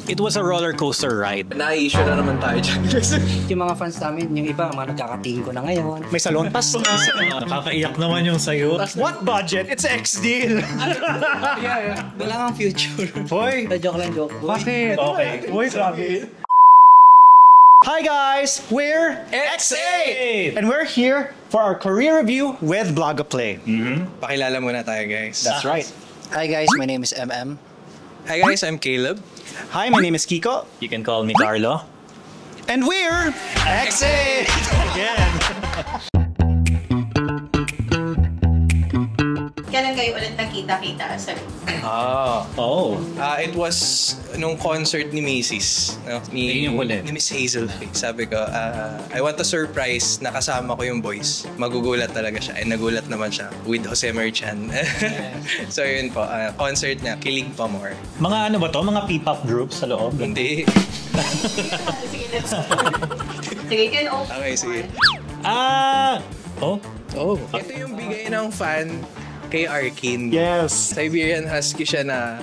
It was a roller coaster ride. Na-issue na naman tayo dyan. Yung mga fans namin, yung iba, mga nagkakatingin ko na ngayon. May salon pass na. Nakakaiyak naman yung sayo. What budget? It's X-Deal. Yeah. Wala kang future. Hoy! Joke lang, joke. Bakit? Okay. Hoy, sabi. Hi guys! We're X8! And we're here for our career review with Blogaplay. Pakilala muna tayo, guys. That's right. Hi guys, my name is MM. Hi guys, I'm Caleb. Hi, my name is Kiko. You can call me Carlo. And we're X8! Again! Kailan kayo ulit nakita-kita sa Oh. It was nung concert ni Macy's. No? Yun yung huli. Ni Miss Hazel. Sabi ko, I want a surprise na kasama ko yung boys. Magugulat talaga siya. And nagulat naman siya with Jose Merchan. So yun po, concert niya, Kilig Pa More. Mga ano ba to? Mga P-pop groups sa loob? Hindi. Sige, let's sige, can open. Okay, sige. Oh. Ito yung bigay ng fan kay Arkin. Yes. Siberian Husky siya na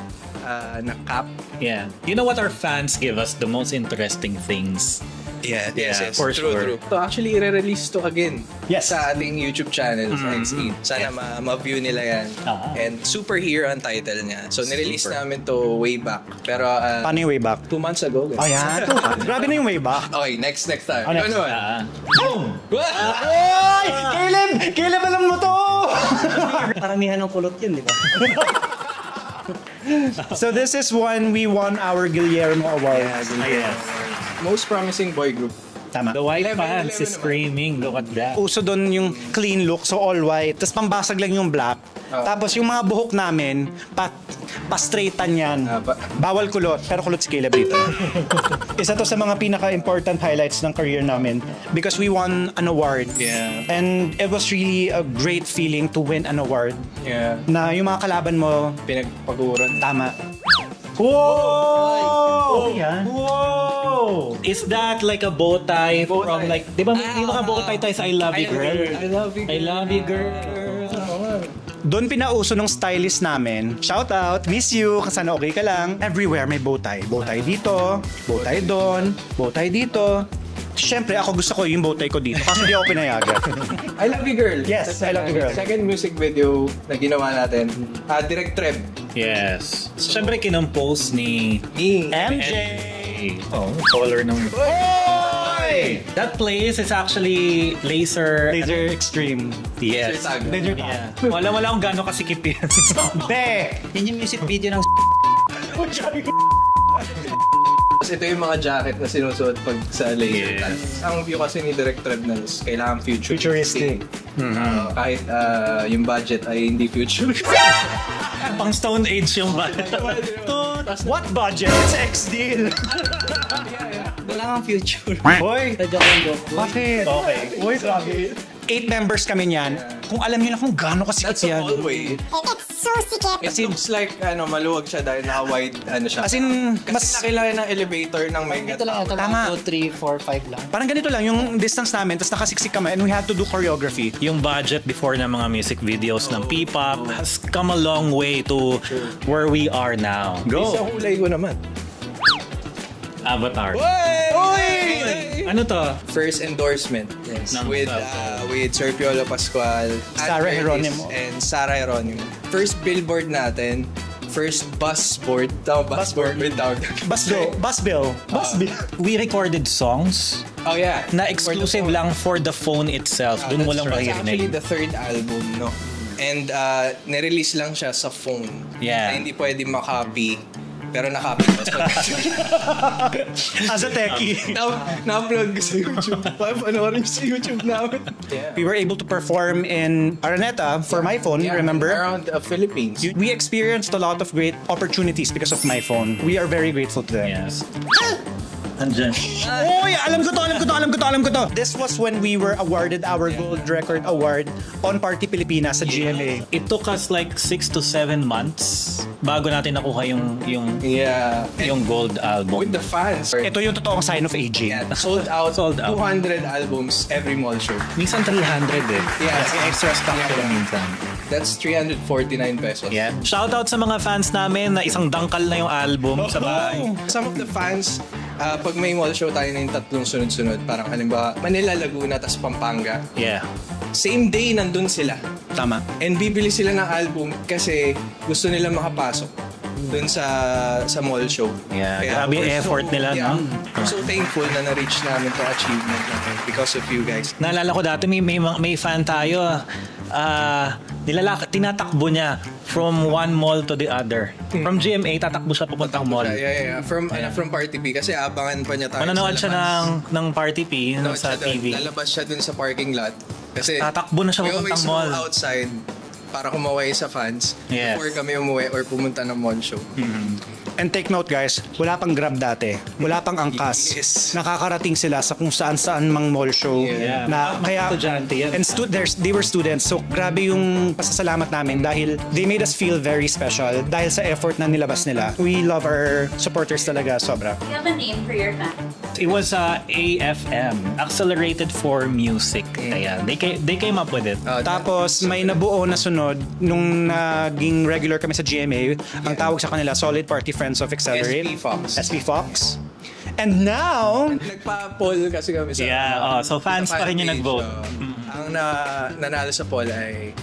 cap. Yeah. You know what our fans give us? The most interesting things. Yeah, Yeah, yes. for True, sure. true. So actually, i-release to again Yes. sa ating YouTube channel sa X8. Sana ma-view nila yan. And Superhero ang title niya. So nirelease namin to way back. Pero Paano yung way back? 2 months ago. Guys. Oh, yan. Grabe na yung way back. Okay, next time. next. Ano? Boom! Oy! Caleb! Caleb, alam mo to! Paramihan ng kulot yun, di ba? So this is when we won our Guillermo Award. Yes. Most promising boy group. Tama. The white 11, pants 11 is screaming. Look at that. Uso doon yung clean look, so all white. Tapos pambasag lang yung black. Tapos yung mga buhok namin, pa-straightan yan. Bawal kulot, pero kulot si Caleb dito. Isa to sa mga pinaka-important highlights ng career namin because we won an award. Yeah. And it was really a great feeling to win an award. Yeah. Na yung mga kalaban mo, Pinagpaguran. tama. Whoa! Yan. Whoa! Is that like a bow tie from like, di ba yung mga bow tie tayo sa I Love You Girl? I love you. I love you, girl. Doon pinauso ng stylist namin. Shout out, miss you, sana okay ka lang. Everywhere may bow tie. Bow tie dito, bow tie doon, bow tie dito. Siyempre, ako gusto ko yung bow tie ko dito kasi di ako pinayagan. I Love You Girl. Yes, I Love You Girl. Second music video na ginawa natin. Direct Treb. Yes. Siyempre, kinompose ni Me. MJ! Oh, color ng... Oy! That place is actually laser... Laser Extreme. Yes. Laser Yeah. Wala akong gano'ng kasikip yan. Be! Yun yung music video ng Ito yung mga jacket na sinusuot pag sa laser tag. Ang view kasi ni Direct Treb na is kailangan futuristic. Kahit yung budget ay hindi futuristic. Pang Stone Age yung ba? What budget? It's X-Deal! Wala kang future. Hoy! Joke lang, joke. Bakit? Okay. Hoy, grabe. 8 members kami niyan. Kung alam niyo na kung gaano kasikip That's a yan. hallway. It looks like maluwag siya dahil naka-wide siya. As in, Kasi mas... nakilala ng elevator ng Mega Ito lang, ito lang. Tama. 2, 3, 4, 5 lang. Parang ganito lang yung distance namin, tapos nakasiksik kami and we had to do choreography. Yung budget before ng mga music videos ng P-pop has come a long way to where we are now. Sa hulay ko naman. Avatar. Oy! Ano to? First endorsement Ng with Sir Piolo Pascual, Sarah Ann Geronimo. Curtis, and Sarah Geronimo. First billboard natin, first bus board. Tama, bus board. Wait, tawag. Busbill. We recorded songs Oh yeah. na exclusive lang for the phone itself. Doon mo lang It's actually maririnig. the third album, no? And nirelease lang siya sa phone. Yeah. Na hindi pwede makopy. Pero nakopy ko. As a techie. Na-upload ko sa YouTube. Panoorin sa YouTube namin. Yeah. We were able to perform in Araneta for my phone, remember? Around Philippines. We experienced a lot of great opportunities because of my phone. We are very grateful to them. Yes. Andyan. Uy, alam ko to. This was when we were awarded our Gold Record Award on Party Pilipinas sa GMA. It took us like 6 to 7 months bago natin nakuha yung gold album. With the fans. Ito yung totoong sign of aging. Yeah, sold out. 200 albums every mall show. Minsan 300 eh. Yeah. Kasi extra stock sila minsan. That's 349 pesos. Yeah. Shoutout sa mga fans namin na isang dangkal na yung album sa bahay. Some of the fans, pag may mall show tayo na yung tatlong sunod-sunod, parang halimbawa, Manila, Laguna, tas Pampanga. Yeah. Same day, nandun sila. Tama. And bibili sila ng album kasi gusto nila makapasok dun sa mall show. Yeah, grabe yung effort nila, no? I'm so thankful na na-reach namin itong achievement natin because of you guys. Naalala ko dati may fan tayo. Tinatakbo niya from one mall to the other. From GMA, tatakbo siya papuntang mall. Yeah. From Party P kasi abangan pa niya tayo. Manonood sa siya labas. ng Party P sa TV. Lalabas siya dun sa parking lot. Kasi tatakbo na siya papuntang mall. we always go outside para kumaway sa fans before kami umuwi or pumunta ng mall show. And take note guys, wala pang Grab dati. Wala pang angkas. Yes. Nakakarating sila sa kung saan-saan mang mall show. Yeah. Na kaya Estudyante yan. and they were students. So grabe yung pasasalamat namin dahil they made us feel very special dahil sa effort na nilabas nila. We love our supporters talaga sobra. Do you have a name for your fans? It was AFM, Accelerated for Music. Ayan. They came up with it. Tapos may nabuo na sunod nung naging regular kami sa GMA. Ang tawag sa kanila Solid Party Friends of Accelerate. SP Fox. And now, Nagpa-poll kasi kami sa... So fans pa rin yung nag-vote. Ang nanalo sa poll ay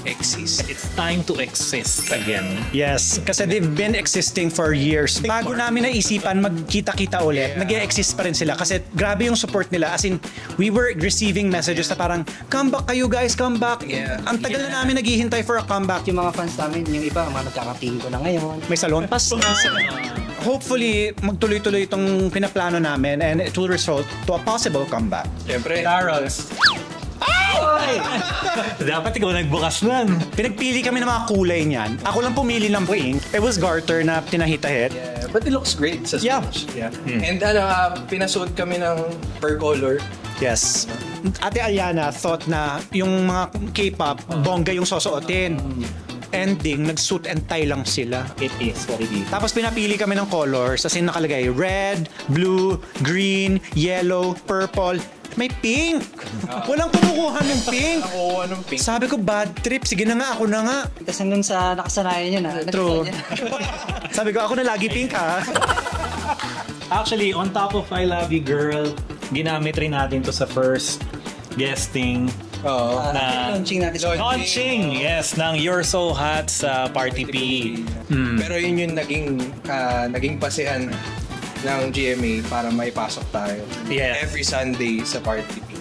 Exist. It's time to exist again. yes, kasi they've been existing for years. Bago namin naisipan magkita-kita ulit, nag-e-exist pa rin sila kasi grabe yung support nila. As in, we were receiving messages na parang, come back kayo guys, come back. Ang tagal na namin naghihintay for a comeback. Yung mga fans namin, yung iba, mga nagkakatingin ko na ngayon. May salon pass. Hopefully, magtuloy-tuloy itong pinaplano namin and it will result to a possible comeback. Siyempre. Carols. Dapat ikaw nagbukas nun. Pinagpili kami ng mga kulay niyan. Ako lang pumili ng pink. It was garter na tinahit-tahit. Yeah, but it looks great sa stage. Yeah. And pinasuot kami ng per color. Yes. Ate Aliana thought na yung mga K-pop, bongga yung susuotin. Ending, nag-suit and tie lang sila. It is what it is. Tapos pinapili kami ng colors. As in nakalagay red, blue, green, yellow, purple. May pink! Walang kumukuha ng pink! Nakuha ng pink. Sabi ko, bad trip. Sige na nga, ako na nga. Kasi nung sa nakasanayan yun, True. Sabi ko, ako na lagi pink, ha? Actually, on top of I Love You Girl, ginamit rin natin to sa first guesting na launching natin. launching, yes, ng You're So Hot sa Party P. Pero yun yung naging pasehan ng GMA para maipasok tayo. Yes. Every Sunday sa Party P.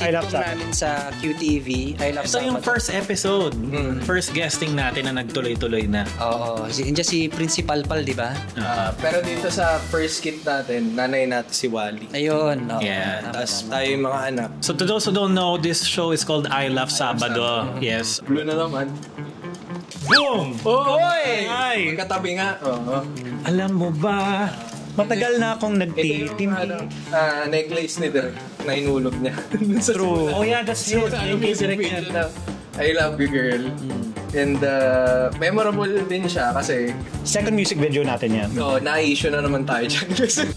I love Sitcom that. namin sa QTV. I love Ito yung Sabado. first episode. First guesting natin na nagtuloy-tuloy na. Oo. Nandiyan si Principal Pal, di ba? Pero dito sa first kit natin, nanay natin si Wally. Ayun. Oo. Yeah. Tapos tayo yung mga anak. So to those who don't know, this show is called I Love Sabado. Yes. Blue na naman. Boom! Oy! Ay! Magkatabi nga. Alam mo ba? Matagal na akong Ito nagtitim. yung necklace ni Dirk na inulog niya. True. Oh yeah, that's it. Yung Music video na I Love You Girl. And memorable din siya kasi Second music video natin yan. na-issue na naman tayo dyan.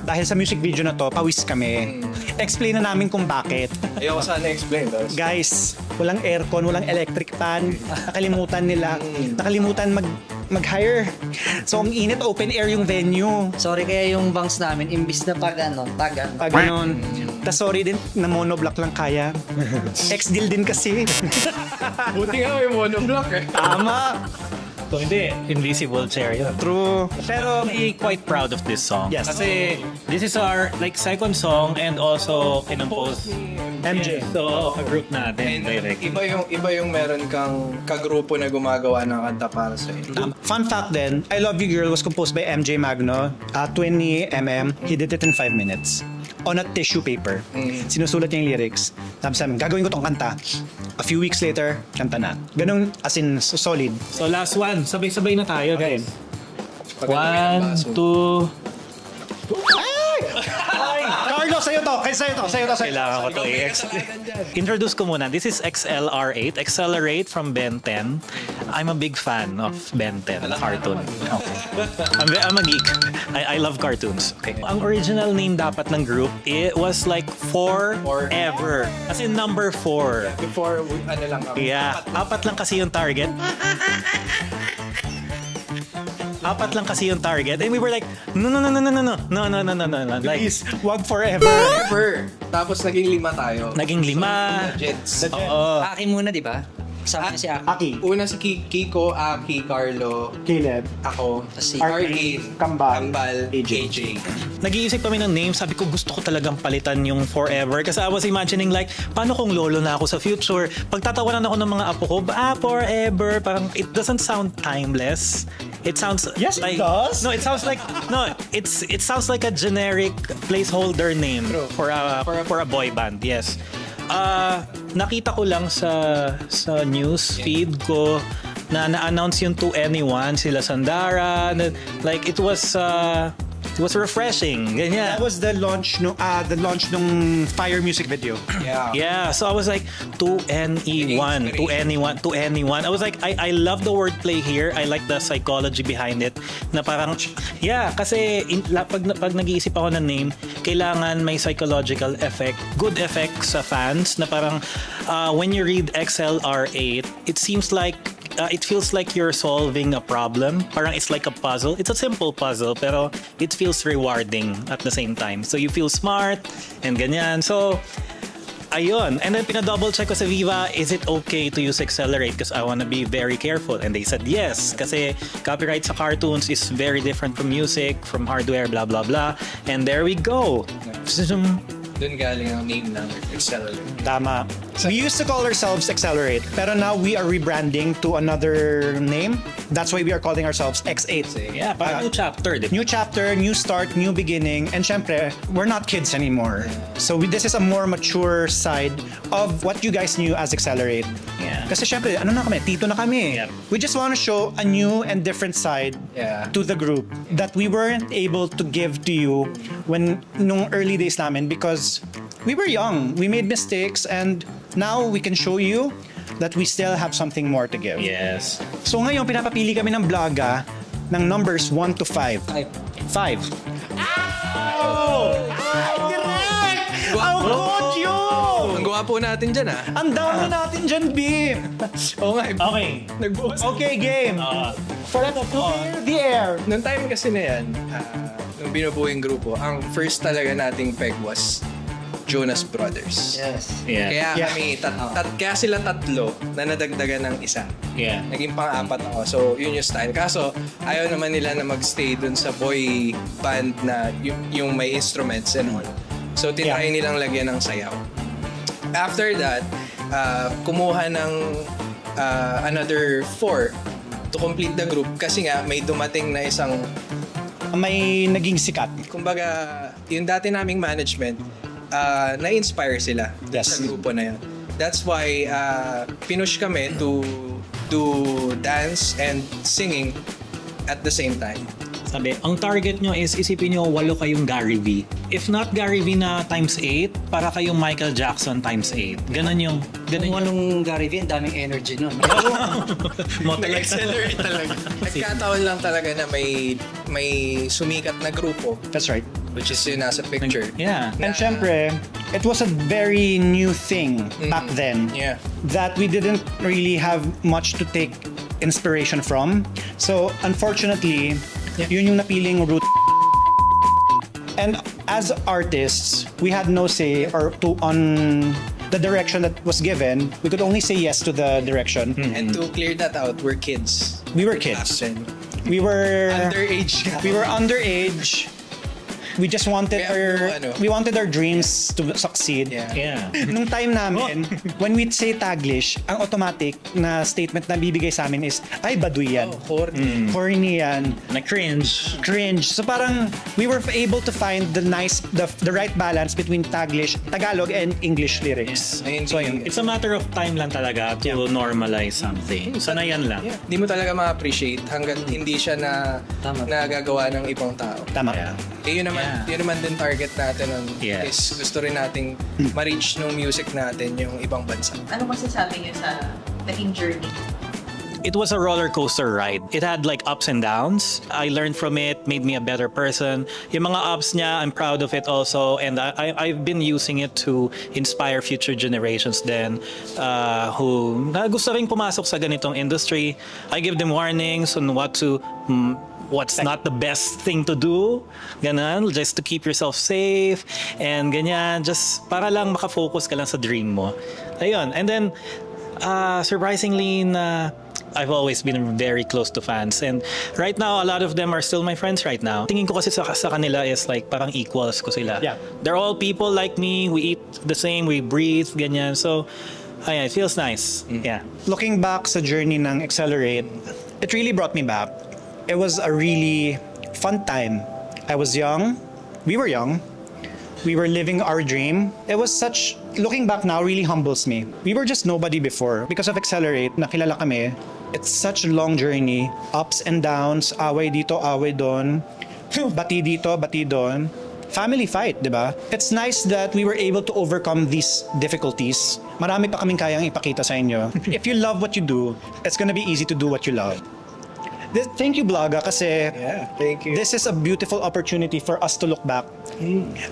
Dahil sa music video na to, pawis kami. Explain na namin kung bakit. Ayoko sana explain. Guys, walang aircon, walang electric fan. Nakalimutan mag-hire. So, ang init, open air yung venue. Sorry kaya yung banks namin, imbis na pag Ganun. Tas sorry din, na monoblock lang kaya. Ex-deal din kasi. Buti nga may monoblock eh. Tama. So hindi, invisible chair yun. True. Pero I'm quite proud of this song. Yes. Kasi this is our second song and also kinompose MJ. So, a group natin. And Direct. iba yung meron kang kagrupo na gumagawa ng kanta para sa iyo. Fun fact then, I Love You Girl was composed by MJ Magno, 20mm. He did it in 5 minutes. On a tissue paper. Sinusulat niya yung lyrics. Sabi sa amin, gagawin ko tong kanta. A few weeks later, kanta na. Ganun, as in, solid. So last one, sabay-sabay na tayo guys. 1, 2... Carlo, sa'yo to. Sa'yo to. Kailangan ko to Introduce ko muna. This is XLR8. Accelerate from Ben 10. I'm a big fan of Ben 10 cartoon. Okay. I'm a geek. I love cartoons. Okay. Ang original name dapat ng group, it was like Forever. As in number 4. Before, ano lang kami. Yeah. 4 lang kasi yung target. 4 lang kasi yung target. And we were like, no. Like, Please, wag forever. Forever. Tapos naging 5 tayo. naging 5. Jets. Aki muna, di ba? Kasama niya si Aki. Aki, Una si Kiko, Aki, Carlo, Caleb, ako, Si Arcade, Kambal, AJ. Nag-iisip kami ng name. Sabi ko, gusto ko talagang palitan yung Forever. Kasi I was imagining like, paano kung lolo na ako sa future? Pagtatawanan ako ng mga apo ko, Forever. Parang, it doesn't sound timeless. It sounds Yes, like... it does. No, it sounds like... No, it sounds like a generic placeholder name for a boy band. Yes. Nakita ko lang sa news feed ko na na-announce yung To Anyone, sila Sandara. Like, it was refreshing. Ganyan. That was the launch nung Fire music video. Yeah, so I was like, to anyone. I was like, I love the wordplay here. I like the psychology behind it. Na parang, yeah, kasi pag nag-iisip ako ng name, kailangan may psychological effect, good effect sa fans, na parang, when you read XLR8, it seems like, it feels like you're solving a problem. Parang it's like a puzzle. It's a simple puzzle, pero it feels rewarding at the same time. So you feel smart and ganyan. So, ayun. And then pinadouble check ko sa Viva, is it okay to use Accelerate? Because I want to be very careful. And they said yes. Kasi copyright sa cartoons is very different from music, from hardware, blah, blah, blah. And there we go. Doon galing ang name ng Accelerate. Tama. We used to call ourselves Accelerate, pero now we are rebranding to another name. That's why we are calling ourselves X8. Yeah, parang new chapter. New chapter, new start, new beginning. And syempre, we're not kids anymore. So this is a more mature side of what you guys knew as Accelerate. Yeah. Kasi syempre, ano na kami? Tito na kami. Yep. We just want to show a new and different side to the group that we weren't able to give to you nung early days namin because we were young. We made mistakes and now we can show you that we still have something more to give. Yes. So ngayon, pinapapili kami ng vloga ng numbers 1 to 5. 5. Oh! Direct! Ang good yun! Ang gwapo natin dyan, ah. Ang dami natin dyan, Bim! Oo nga, Okay. nagbuhos. Okay, game. For to clear the air. Noong time kasi na yan, nung binubuo yung grupo, ang first talaga nating peg was Jonas Brothers. Yes. Yeah. Kaya Yeah. kami, kaya sila tatlo na nadagdagan ng isa. Yeah. Naging pang-apat ako. So, yun yung style. Kaso, ayaw naman nila na magstay dun sa boy band na yung may instruments and all. So, tinry nilang lagyan ng sayaw. After that, kumuha ng another 4 to complete the group kasi nga may dumating na isang, May naging sikat. kumbaga, yung dati naming management, na-inspire sila Yes. sa grupo na yun. That's why pinush kami to do dance and singing at the same time. Sabi, ang target nyo is isipin nyo 8 kayong Gary V. If not Gary V na times 8, para kayong Michael Jackson times 8. Ganon yung... Kung anong Gary V, ang daming energy nun. Nag-accelerate talaga. Nagkataon lang talaga na may sumikat na grupo, That's right. which is yun nasa picture. Yeah. And syempre, it was a very new thing back then Yeah. that we didn't really have much to take inspiration from. So, unfortunately, yun yung napiling route. And as artists, we had no say on the direction that was given. We could only say yes to the direction. And to clear that out, we're kids. We were kids. Back then. We were Underage. We were underage. We just wanted we wanted our dreams to succeed. Yeah. Nung time namin, when we say Taglish, ang automatic na statement na bibigay sa amin is, ay, baduy yan. Corny yan. Na cringe. So parang we were able to find the right balance between Tagalog and English lyrics. So yun. It's a matter of time lang talaga to normalize something. Sanayan lang. Hindi mo talaga ma-appreciate hanggang hindi siya nagagawa ng ibang tao. Tama. Yun naman din target natin nun, is gusto rin nating ma-reach ng music natin yung ibang bansa. Ano masasabi niyo sa naging journey? It was a roller coaster ride. It had like ups and downs. I learned from it, made me a better person. Yung mga ups niya, I'm proud of it also. And I've been using it to inspire future generations then who gusto rin pumasok sa ganitong industry. I give them warnings on what's not the best thing to do. Ganun, just to keep yourself safe. And ganyan, just para lang makafocus ka lang sa dream mo. Ayun. And then, surprisingly, I've always been very close to fans, and right now a lot of them are still my friends right now. Tingin ko kasi sa kanila is like parang equals ko sila. Yeah. They're all people like me. We eat the same, we breathe, ganyan. So, it feels nice. Yeah. Looking back sa journey ng Accelerate, it really brought me back. It was a really fun time. I was young. We were young. We were living our dream. It was looking back now, really humbles me. We were just nobody before. Because of Accelerate, nakilala kami. It's such a long journey. Ups and downs, away dito, away doon. Bati dito, bati doon. Family fight, di ba? It's nice that we were able to overcome these difficulties. Marami pa kaming kayang ipakita sa inyo. If you love what you do, it's gonna be easy to do what you love. Thank you, Blaga, kasi thank you. this is a beautiful opportunity for us to look back.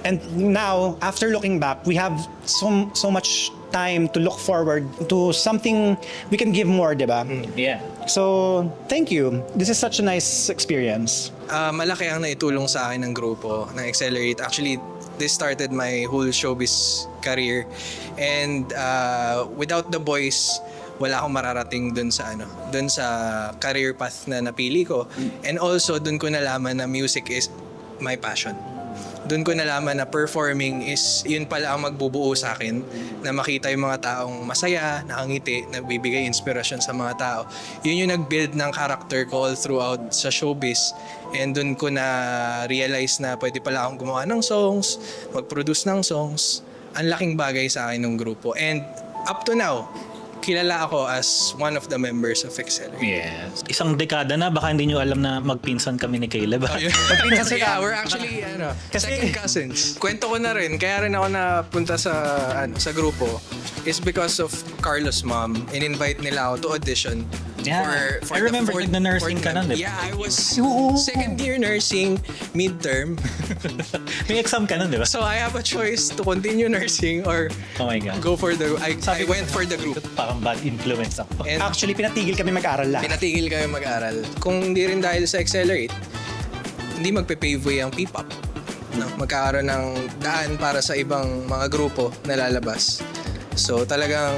And now, after looking back, we have so much time to look forward to something we can give more, diba? Yeah. So, thank you. This is such a nice experience. Malaki ang naitulong sa akin ng grupo, ng Accelerate. Actually, this started my whole showbiz career. And without the boys, wala akong mararating dun sa career path na napili ko. And also, dun ko nalaman na music is my passion. Dun ko nalaman na performing is yun pala ang magbubuo sa akin, na makita yung mga taong masaya, nakangiti, nagbibigay inspirasyon sa mga tao. Yun yung nag-build ng character ko all throughout sa showbiz. And dun ko na realize na pwede pala akong gumawa ng songs, mag-produce ng songs. Ang laking bagay sa akin ng grupo. And up to now, kilala ako as one of the members of Accelerate. Yes. Isang dekada na, baka hindi nyo alam na magpinsan kami ni Caleb. Magpinsan sila. Yeah, we're actually second cousins. Kwento ko na rin, kaya rin ako napunta sa grupo is because of Carlos' mom. In-invite nila ako to audition. Yeah. For I remember nag-nursing ka nun, Yeah, I was second year nursing, midterm. May exam ka nun, di ba? So I have a choice to continue nursing or Oh my God. go for I went for the group. Parang bad influence ako. And Actually, pinatigil kami mag-aral lang. pinatigil kami mag-aral. Kung hindi rin dahil sa Accelerate, hindi magpe-pave way ang P-pop. No? Magkakaroon ng daan para sa ibang mga grupo na lalabas. So talagang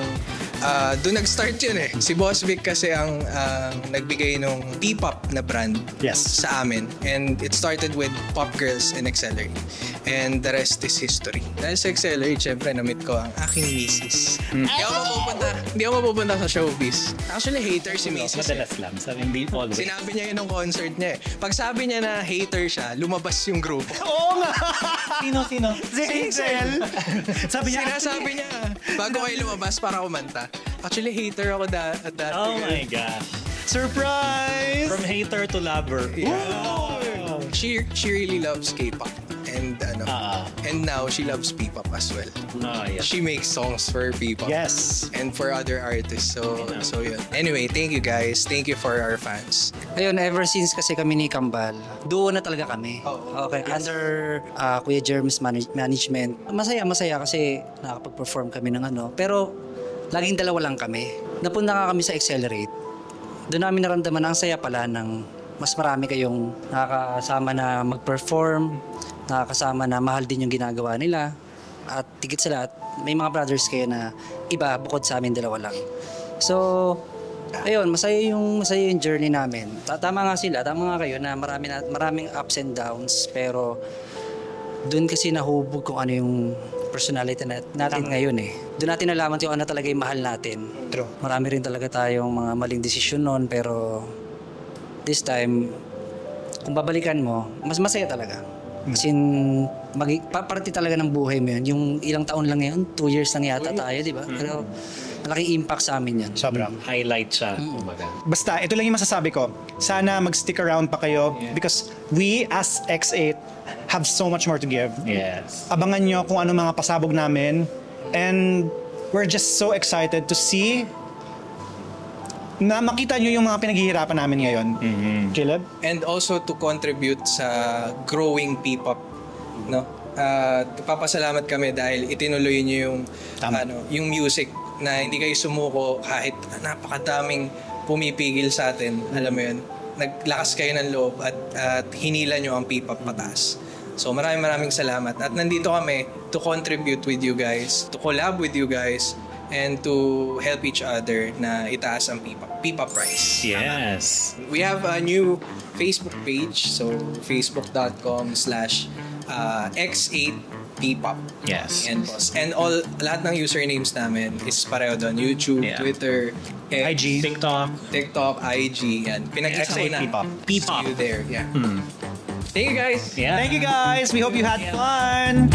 doon nag-start yun eh. Si Boss Vic kasi ang nagbigay nung P-pop na brand sa amin. And it started with Pop Girls and Accelerate. And the rest is history. Dahil sa Accelerate, syempre, na-meet ko ang aking misis. Hindi ako mapupunta sa showbiz. Actually, hater si misis. Madalas lang. Sabi, hindi always. Sinabi niya yun nung concert niya eh. Pag sabi niya na hater siya, lumabas yung grupo. Oo nga! Sino? Si Hazel! Sinasabi niya, bago kayo lumabas para kumanta. Actually, hater ako at that Oh my gosh. Surprise! From hater to lover. Yeah. She really loves K-pop. And and now she loves P-pop as well. Yeah. She makes songs for P-pop. Yes. And for other artists. So yun. Anyway, thank you guys. Thank you for our fans. Ayun, ever since kasi kami ni Kambal, duo na talaga kami. Okay, under Kuya Jerem's management. Masaya kasi nakapag-perform kami ng Pero laging dalawa lang kami. Napunta nga kami sa Accelerate. Doon namin naramdaman na ang saya pala ng mas marami kayong nakakasama na mag-perform, nakakasama na mahal din yung ginagawa nila. At tigit sa lahat, may mga brothers kayo na iba bukod sa amin dalawa lang. So, ayun, masaya yung journey namin. Tama nga kayo na maraming ups and downs, pero Doon kasi nahubog kung ano yung personality natin ngayon eh. Doon natin nalaman yung ano talaga yung mahal natin. True. Marami rin talaga tayong mga maling desisyon noon, pero this time, kung babalikan mo, mas masaya talaga. Kasi parte talaga ng buhay mo yun. Yung ilang taon lang yun, 2 years lang yata tayo, di ba? Pero malaking impact sa amin yan. Sobrang. Highlight siya. Kumbaga. Basta, ito lang yung masasabi ko. Sana mag-stick around pa kayo because we as X8 have so much more to give. Yes. Abangan nyo kung ano mga pasabog namin. And we're just so excited to see na makita nyo yung mga pinaghihirapan namin ngayon. Caleb? And also to contribute sa growing P-pop, no? Papasalamat kami dahil itinuloy niyo yung yung music na hindi kayo sumuko kahit napakadaming pumipigil sa atin, alam mo yun. Naglakas kayo ng loob at hinila niyo ang P-pop pataas. So maraming salamat at nandito kami to contribute with you guys, to collab with you guys, and to help each other na itaas ang P-pop price. Yes. We have a new Facebook page, so facebook.com/x8ppop. Yes. And lahat ng usernames namin is pareho doon. YouTube, Twitter, X, IG. TikTok, IG, and pinag-isa ko na. P-pop. See you there. Yeah. Thank you guys. Yeah. Thank you guys. We hope you had fun.